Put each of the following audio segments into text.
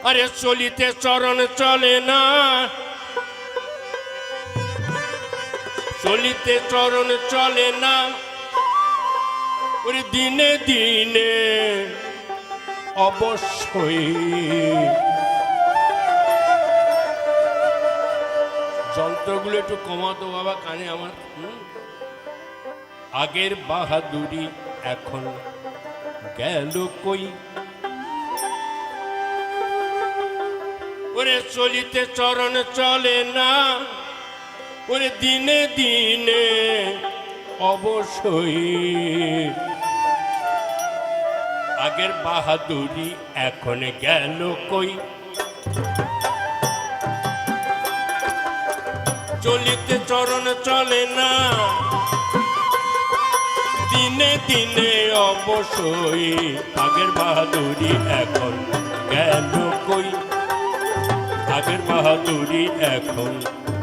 আরে চলিতে চরণ চলে না, চলিতে চরণ চলে না, ওরে দিনে দিনে অবশ্যই যন্ত্রগুলো একটু কমাতো বাবা কানে আমার। আগের বাহাদুরি এখন গেল কই, ওরে চলিতে চরণ চলে না, ওরে দিনে দিনে অবশ্যই আগের বাহাদুরি এখন গেল কই। চলিতে চরণ চলে না, দিনে দিনে অবশ্যই আগের বাহাদুরি এখন গেল কই, আগের বাহাদুরি এখন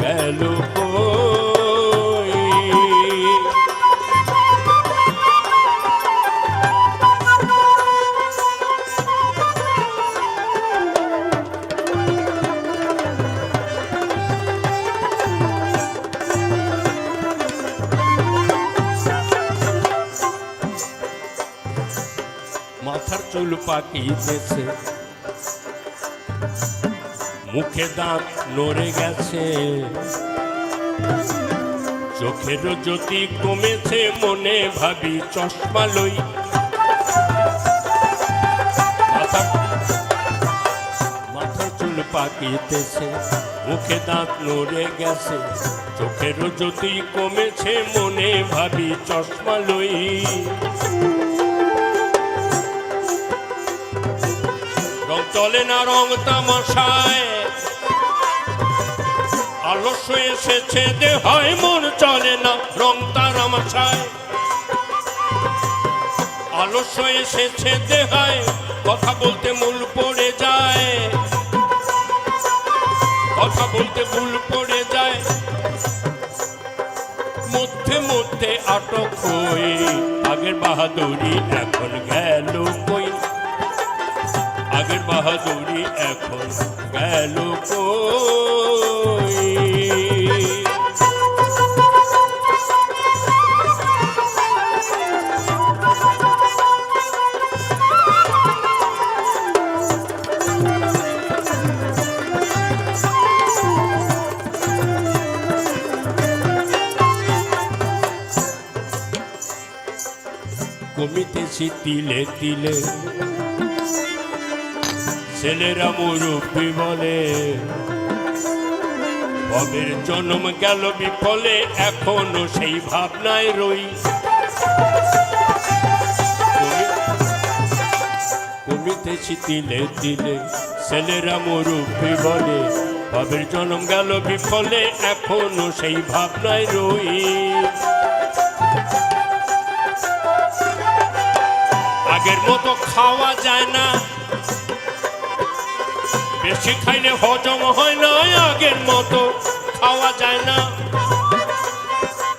গেল কই। মাথার চুল পাকিয়েছে, মুখে দাঁত নড়ে গেছে, চোখের জ্যোতি কমেছে, মনে ভাবি চশমা লই। মাথার চুল পাকিয়েছে, মুখে দাঁত নড়ে গেছে, চোখের জ্যোতি কমেছে, মনে ভাবি চশমা লই। চলে না রং তামাশায়, আলস্য এসেছে দেহায়, মন চলে না রং তামাশায়, আলস্য এসেছে দেহায়, কথা বলতে মূল পড়ে যায়, কথা বলতে ভুল পড়ে যায়, মধ্যে মধ্যে আটক হই, আগের বাহাদুরি এখন গেল কই, আগের বাহাদুরি এখন গেল কই। কমিতেছি তিলে তিলে, ছেলেরা মুরব্বী বলে, ভবের জন্ম গেল বিফলে, এখনো সেই ভাবনায় রই। কমিতেছি তিলে তিলে, ছেলেরা মুরব্বী বলে, ভবের জন্ম গেল বিফলে, এখনো সেই ভাবনায় রই। আগের মতো খাওয়া যায় না, বেশি খাইলে হজম হয় না, আগের মতো খাওয়া যায় না,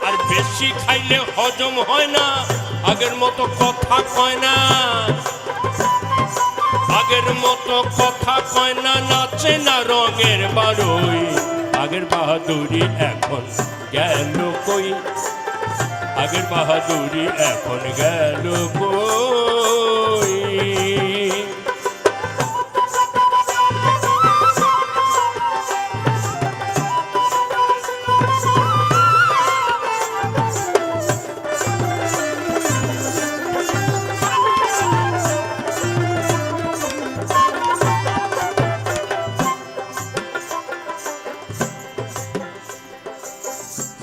আর বেশি খাইলে হজম হয় না, আগের মতো কথা কয় না, আগের মতো কথা কয় না, নাচে না রঙের বারোই, আগের বাহাদুরি এখন গেল কই, আগের বাহাদুরি এখন গেল কই।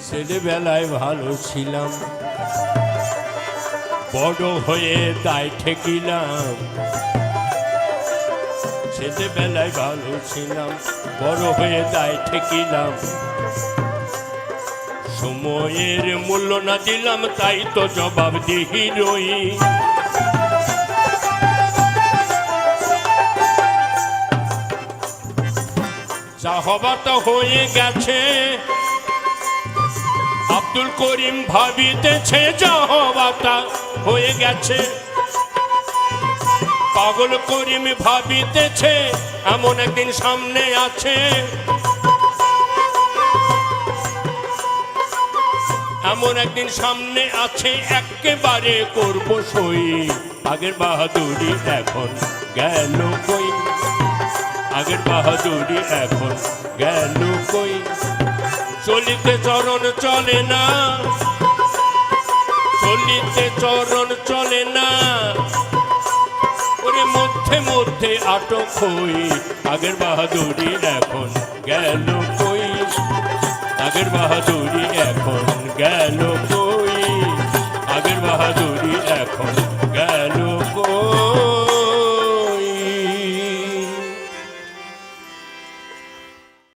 ছেলেবেলায় ভালো ছিলাম, বড় হয়ে দায় ঠেকিলাম, ছেলেবেলায় ভালো ছিলাম, বড় হয়ে দায় ঠেকিলাম, সময়ের মূল্য না দিলাম, তাই তো জবাব দিহি রই। যা হবার তা হয়ে গেছে, আব্দুল করিম ভাবিতেছে, যা হবার তা হয়ে গেছে, পাগল করিম ভাবিতেছে এমন একদিন সামনে আছে, এমন একদিন সামনে আছে একেবারে করব সই। আগের বাহাদুরি এখন গেল কই, আগের বাহাদুরি এখন গেল কই। চলিতে চরণ চলে না, চলিতে চরণ চলে না, ওরে মধ্যে মধ্যে আটক হই। আগের বাহাদুরি এখন গেল কই, আগের বাহাদুরি এখন গেল